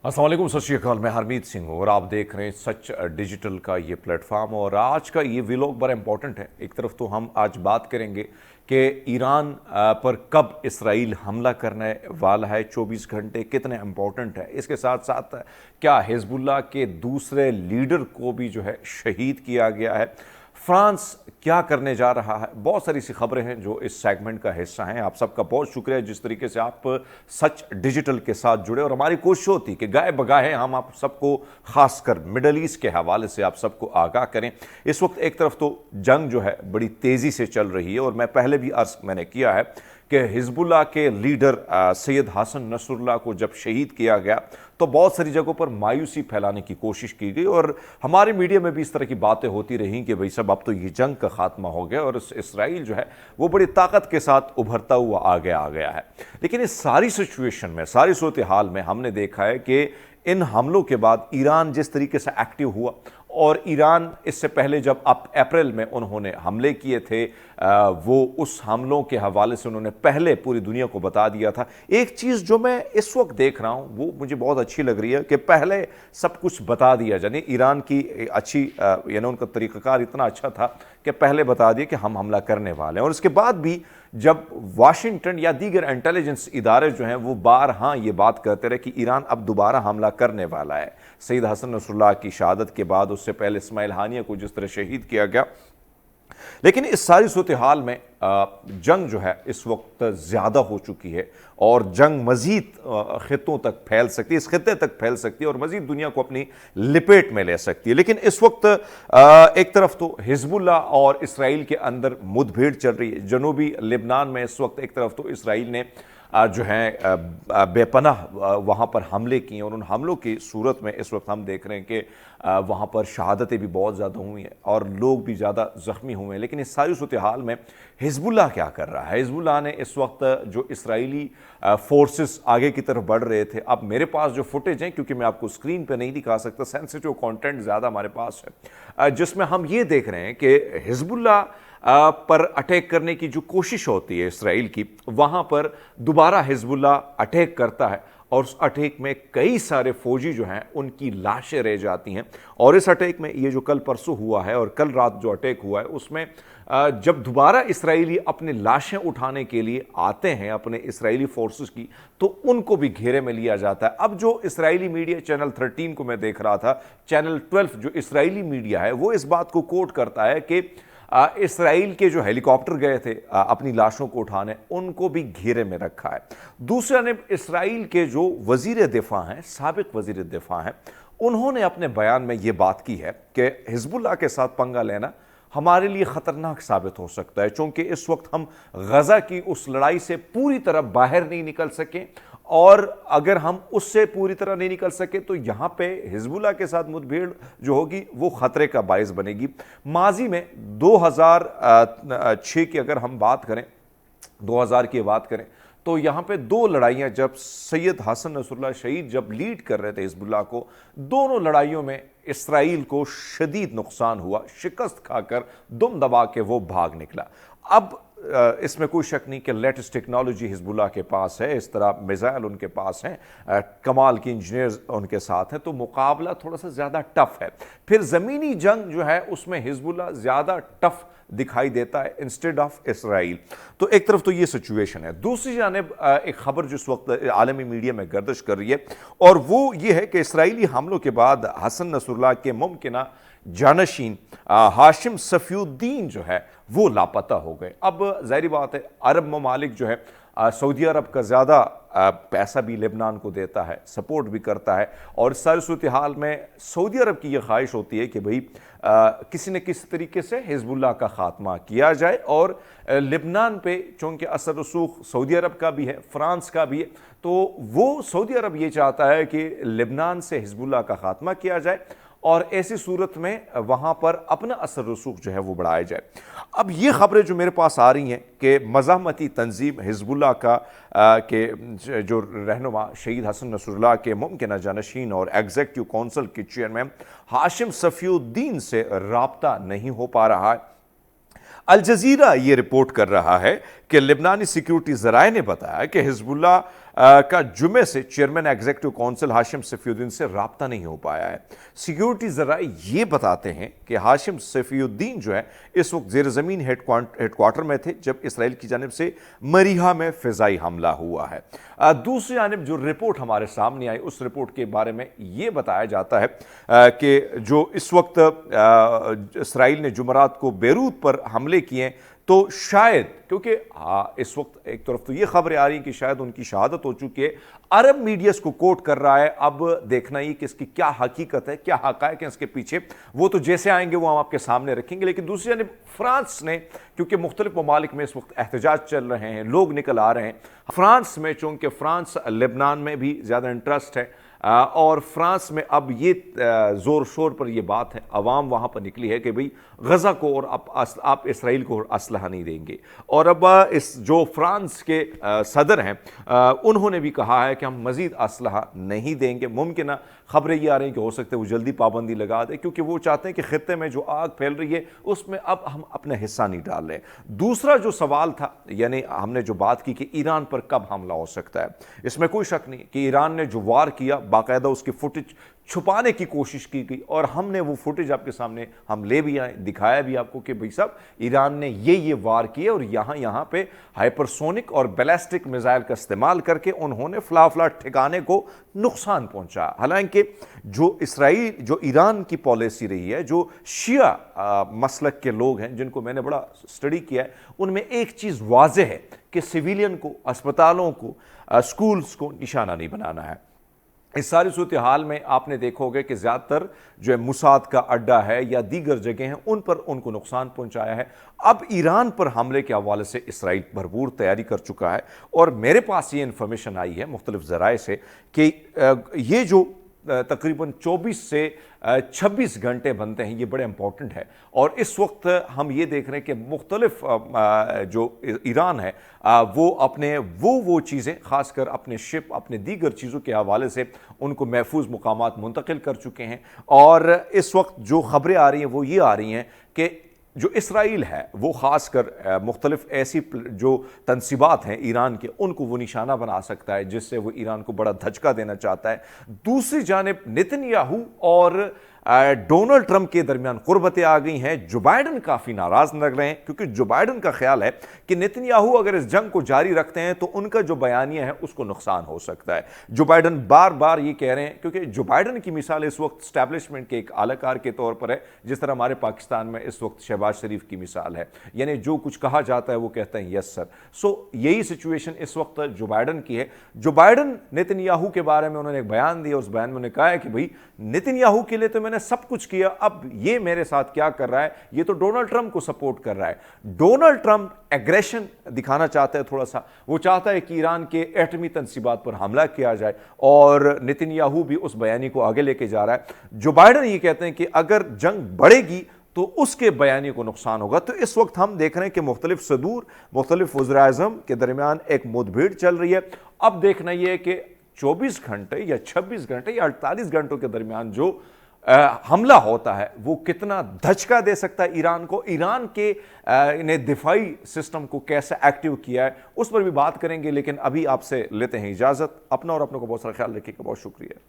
अस्सलाम वालेकुम, सत श्री अकाल। मैं हरमीत सिंह हूँ और आप देख रहे हैं सच डिजिटल का ये प्लेटफॉर्म। और आज का ये व्लॉग बड़ा इंपॉर्टेंट है। एक तरफ तो हम आज बात करेंगे कि ईरान पर कब इसराइल हमला करने वाला है, 24 घंटे कितने इंपॉर्टेंट है। इसके साथ साथ क्या हिजबुल्लाह के दूसरे लीडर को भी जो है शहीद किया गया है, फ्रांस क्या करने जा रहा है। बहुत सारी सी खबरें हैं जो इस सेगमेंट का हिस्सा हैं। आप सबका बहुत शुक्रिया जिस तरीके से आप सच डिजिटल के साथ जुड़े। और हमारी कोशिश होती है कि गाए बगाए हम आप सबको, खासकर मिडल ईस्ट के हवाले से आप सबको आगाह करें। इस वक्त एक तरफ तो जंग जो है बड़ी तेज़ी से चल रही है और मैं पहले भी अर्ज मैंने किया है कि हिजबुल्लाह के लीडर सैयद हसन नसरुल्लाह को जब शहीद किया गया तो बहुत सारी जगहों पर मायूसी फैलाने की कोशिश की गई और हमारे मीडिया में भी इस तरह की बातें होती रहीं कि भाई सब अब तो ये जंग का खात्मा हो गया और इसराइल जो है वो बड़ी ताकत के साथ उभरता हुआ आगे आ गया है। लेकिन इस सारी सिचुएशन में, सारी सूरत हाल में हमने देखा है कि इन हमलों के बाद ईरान जिस तरीके से एक्टिव हुआ, और ईरान इससे पहले जब अप्रैल में उन्होंने हमले किए थे, वो उस हमलों के हवाले से उन्होंने पहले पूरी दुनिया को बता दिया था। एक चीज़ जो मैं इस वक्त देख रहा हूँ वो मुझे बहुत अच्छी लग रही है कि पहले सब कुछ बता दिया, यानी ईरान की अच्छी यानी उनका तरीक़ाकार इतना अच्छा था कि पहले बता दिया कि हम हमला करने वाले हैं। और इसके बाद भी जब वाशिंगटन या दीगर इंटेलिजेंस इदारे जो हैं वो बारहा ये बात करते रहे कि ईरान अब दोबारा हमला करने वाला है। सैयद हसन नसरुल्लाह की शहादत के बाद, उससे पहले इस्माइल हानिया को जिस तरह शहीद किया गया। लेकिन इस सारी सूरत हाल में जंग जो है इस वक्त ज़्यादा हो चुकी है और जंग मज़ीद ख़ित्तों तक फैल सकती है, इस खित्ते तक फैल सकती है और मज़ीद दुनिया को अपनी लपेट में ले सकती है। लेकिन इस वक्त एक तरफ तो हिजबुल्लाह और इसराइल के अंदर मुठभेड़ चल रही है। जनूबी लेबनान में इस वक्त एक तरफ तो इसराइल ने जो है बेपनाह वहाँ पर हमले किए और उन हमलों की सूरत में इस वक्त हम देख रहे हैं कि वहाँ पर शहादतें भी बहुत ज़्यादा हुई हैं और लोग भी ज़्यादा ज़ख्मी हुए हैं। लेकिन इस सारी सूरत हाल में हिजबुल्लाह क्या कर रहा है? हिजबुल्लाह ने इस वक्त जो इसराइली फोर्सेस आगे की तरफ बढ़ रहे थे, अब मेरे पास जो फुटेज हैं, क्योंकि मैं आपको स्क्रीन पे नहीं दिखा सकता, सेंसिटिव कंटेंट ज़्यादा हमारे पास है, जिसमें हम ये देख रहे हैं कि हिजबुल्लाह पर अटैक करने की जो कोशिश होती है इसराइल की, वहाँ पर दोबारा हिजबुल्लाह अटैक करता है और उस अटैक में कई सारे फौजी जो हैं उनकी लाशें रह जाती हैं। और इस अटैक में ये जो कल परसों हुआ है और कल रात जो अटैक हुआ है उसमें जब दोबारा इसराइली अपने लाशें उठाने के लिए आते हैं अपने इसराइली फोर्सेस की, तो उनको भी घेरे में लिया जाता है। अब जो इसराइली मीडिया, चैनल 13 को मैं देख रहा था, चैनल 12 जो इसराइली मीडिया है वो इस बात को कोट करता है कि इसराइल के जो हेलीकॉप्टर गए थे अपनी लाशों को उठाने, उनको भी घेरे में रखा है। दूसरा ने इसराइल के जो वजीर दिफा हैं, साबिक वजीर दिफा हैं, उन्होंने अपने बयान में ये बात की है कि हिजबुल्लाह के साथ पंगा लेना हमारे लिए ख़तरनाक साबित हो सकता है, क्योंकि इस वक्त हम गज़ा की उस लड़ाई से पूरी तरह बाहर नहीं निकल सके और अगर हम उससे पूरी तरह नहीं निकल सके तो यहाँ पे हिजबुल्लाह के साथ मुठभेड़ जो होगी वो ख़तरे का बायस बनेगी। माजी में 2006 की अगर हम बात करें, 2000 की बात करें, तो यहाँ पे दो लड़ाइयाँ जब सैयद हसन नसरुल्लाह शहीद जब लीड कर रहे थे हिजबुल्लाह को, दोनों लड़ाइयों में इसराइल को शदीद नुकसान हुआ, शिकस्त खाकर दुम दबा के वो भाग निकला। अब इसमें कोई शक नहीं कि लेटेस्ट टेक्नोलॉजी हिजबुल्लाह के पास है, इस तरह मिसाइल उनके पास हैं, कमाल की इंजीनियर्स उनके साथ हैं, तो मुकाबला थोड़ा सा ज़्यादा टफ है। फिर ज़मीनी जंग जो है उसमें हिजबुल्लाह ज़्यादा टफ दिखाई देता है इंस्टेड ऑफ इसराइल। तो एक तरफ तो ये सिचुएशन है। दूसरी जानिब एक खबर जिस वक्त आलमी मीडिया में गर्दिश कर रही है और वो ये है कि इसराइली हमलों के बाद हसन नसरुल्लाह के मुमकिना जानशीन हाशिम सफ़ीउद्दीन जो है वो लापता हो गए। अब ज़ाहिर बात है अरब ममालिक जो है, सऊदी अरब का ज़्यादा पैसा भी लेबनान को देता है, सपोर्ट भी करता है और इस सारी सूरत हाल में सऊदी अरब की यह ख्वाहिश होती है कि भाई किसी न किसी तरीके से हिजबुल्लाह का ख़ात्मा किया जाए। और लेबनान पे चूँकि असर रसूख सऊदी अरब का भी है, फ्रांस का भी है, तो वो सऊदी अरब ये चाहता है कि लेबनान से हिजबुल्लाह का ख़ात्मा किया जाए और ऐसी सूरत में वहाँ पर अपना असर रसूख जो है वो बढ़ाया जाए। अब ये खबरें जो मेरे पास आ रही हैं कि मज़ाहमती तंजीम हिजबुल्लाह का के जो रहनुमा शहीद हसन नसरुल्लाह के मुमकिना जानशीन और एग्जीक्यूटिव काउंसिल के चेयरमैन हाशिम सफ़ीउद्दीन से राब्ता नहीं हो पा रहा है। अल जज़ीरा ये रिपोर्ट कर रहा है कि लेबनानी सिक्योरिटी ज़राए ने बताया कि हिजबुल्लाह کا जुमे से chairman executive council Hashim Safiuddin से राब्ता नहीं हो पाया है। सिक्योरिटी ज़राए ये बताते हैं कि हाशिम सफीउद्दीन जो है इस वक्त ज़ेर ज़मीन हेडक्वार्टर में थे जब इसराइल की जानिब से मरीहा में फ़िज़ाई हमला हुआ है। दूसरी जानिब जो रिपोर्ट हमारे सामने आई उस रिपोर्ट के बारे में ये बताया जाता है कि जो इस वक्त इसराइल ने जुमरात को बेरूत पर हमले किए तो शायद, क्योंकि इस वक्त एक तरफ तो ये खबरें आ रही हैं कि शायद उनकी शहादत हो चुकी है, अरब मीडिया इसको कोट कर रहा है। अब देखना ही कि इसकी क्या हकीकत है, क्या हक़ाइक़ हैं इसके पीछे, वो तो जैसे आएंगे वो हम आपके सामने रखेंगे। लेकिन दूसरी जानिब फ्रांस ने, क्योंकि मुख्तलिफ ममालिक में इस वक्त एहतजाज चल रहे हैं, लोग निकल आ रहे हैं, फ्रांस में, चूँकि फ्रांस लेबनान में भी ज़्यादा इंटरेस्ट है और फ्रांस में अब ये ज़ोर शोर पर ये बात है, अवाम वहाँ पर निकली है कि भाई गज़ा को और आप इसराइल को असलहा नहीं देंगे। और अब इस जो फ्रांस के सदर हैं उन्होंने भी कहा है कि हम मज़ीद असलहा नहीं देंगे। मुमकिन खबरें ये आ रही हैं कि हो सकता है वो जल्दी पाबंदी लगा दें, क्योंकि वो चाहते हैं कि खित्ते में जो आग फैल रही है उसमें अब हम अपना हिस्सा नहीं डाल रहे। दूसरा जो सवाल था, यानी हमने जो बात की कि ईरान पर कब हमला हो सकता है, इसमें कोई शक नहीं कि ईरान ने जो वार किया बाकायदा उसकी फुटेज छुपाने की कोशिश की गई और हमने वो फुटेज आपके सामने हम ले भी आए, दिखाया भी आपको कि भाई साहब ईरान ने ये वार किए और यहाँ पे हाइपरसोनिक और बैलिस्टिक मिसाइल का इस्तेमाल करके उन्होंने फला ठिकाने को नुकसान पहुंचा। हालांकि जो ईरान की पॉलिसी रही है, जो शिया मसलक के लोग हैं जिनको मैंने बड़ा स्टडी किया है, उनमें एक चीज़ वाज़ेह है कि सिविलियन को, अस्पतालों को, स्कूल्स को निशाना नहीं बनाना है। इस सारी सूरत हाल में आपने देखोगे कि ज़्यादातर जो है मुसाद का अड्डा है या दीगर जगह हैं उन पर उनको नुकसान पहुंचाया है। अब ईरान पर हमले के हवाले से इसराइल भरपूर तैयारी कर चुका है और मेरे पास ये इन्फॉर्मेशन आई है मुख्तलिफ ज़राए से कि ये जो तकरीबन 24 से 26 घंटे बनते हैं, ये बड़े इंपॉर्टेंट है। और इस वक्त हम ये देख रहे हैं कि मुख्तलिफ जो ईरान है वो अपने वो चीज़ें ख़ासकर अपने शिप, अपने दीगर चीज़ों के हवाले से उनको महफूज मुकामात मुंतकिल कर चुके हैं। और इस वक्त जो ख़बरें आ रही हैं वो ये आ रही हैं कि जो इसराइल है वो ख़ासकर मुख्तलिफ ऐसी जो तनसीबात हैं ईरान के, उनको वो निशाना बना सकता है जिससे वो ईरान को बड़ा धचका देना चाहता है। दूसरी जानिब नेतन्याहू और डोनाल्ड ट्रंप के दरमियान कुर्बतें आ गई हैं। जो बाइडन काफ़ी नाराज़ लग रहे हैं क्योंकि जो बाइडन का ख्याल है कि नेतन्याहू अगर इस जंग को जारी रखते हैं तो उनका जो बयानिया है उसको नुकसान हो सकता है। जो बाइडन बार बार ये कह रहे हैं, क्योंकि जो बाइडन की मिसाल इस वक्त स्टैब्लिशमेंट के एक आलाकार के तौर पर है, जिस तरह हमारे पाकिस्तान में इस वक्त शहबाज शरीफ की मिसाल है, यानी जो कुछ कहा जाता है वो कहते हैं यस सर। सो यही सिचुएशन इस वक्त जो बाइडन की है। जो बाइडन नेतन्याहू के बारे में उन्होंने एक बयान दिया, उस बयान में उन्होंने कहा है कि भाई नेतन्याहू के लिए तो मैंने सब कुछ किया, अब ये मेरे साथ क्या कर रहा है, ये तो डोनाल्ड ट्रंप को सपोर्ट कर रहा है। डोनाल्ड ट्रंप एग्रेशन दिखाना चाहता है थोड़ा सा, वो चाहता है कि ईरान के एटमी तनसीबात पर हमला किया जाए और नेतन्याहू भी उस बयानी को आगे लेके जा रहा है। जो बाइडन ये कहते हैं कि अगर जंग बढ़ेगी तो उसके बयानी को नुकसान होगा। तो इस वक्त हम देख रहे हैं कि मुख्तलिफ सदूर, मुख्तलिफ वज़ीर-ए-आज़म के दरमियान एक मुठभेड़ चल रही है। अब देखना यह है कि 24 घंटे या 26 घंटे या 48 घंटों के दरमियान जो हमला होता है वो कितना धचका दे सकता है ईरान को, ईरान के ने दिफाई सिस्टम को कैसे एक्टिव किया है उस पर भी बात करेंगे। लेकिन अभी आपसे लेते हैं इजाज़त। अपना और अपनों को बहुत सारा ख्याल रखिएगा। बहुत शुक्रिया।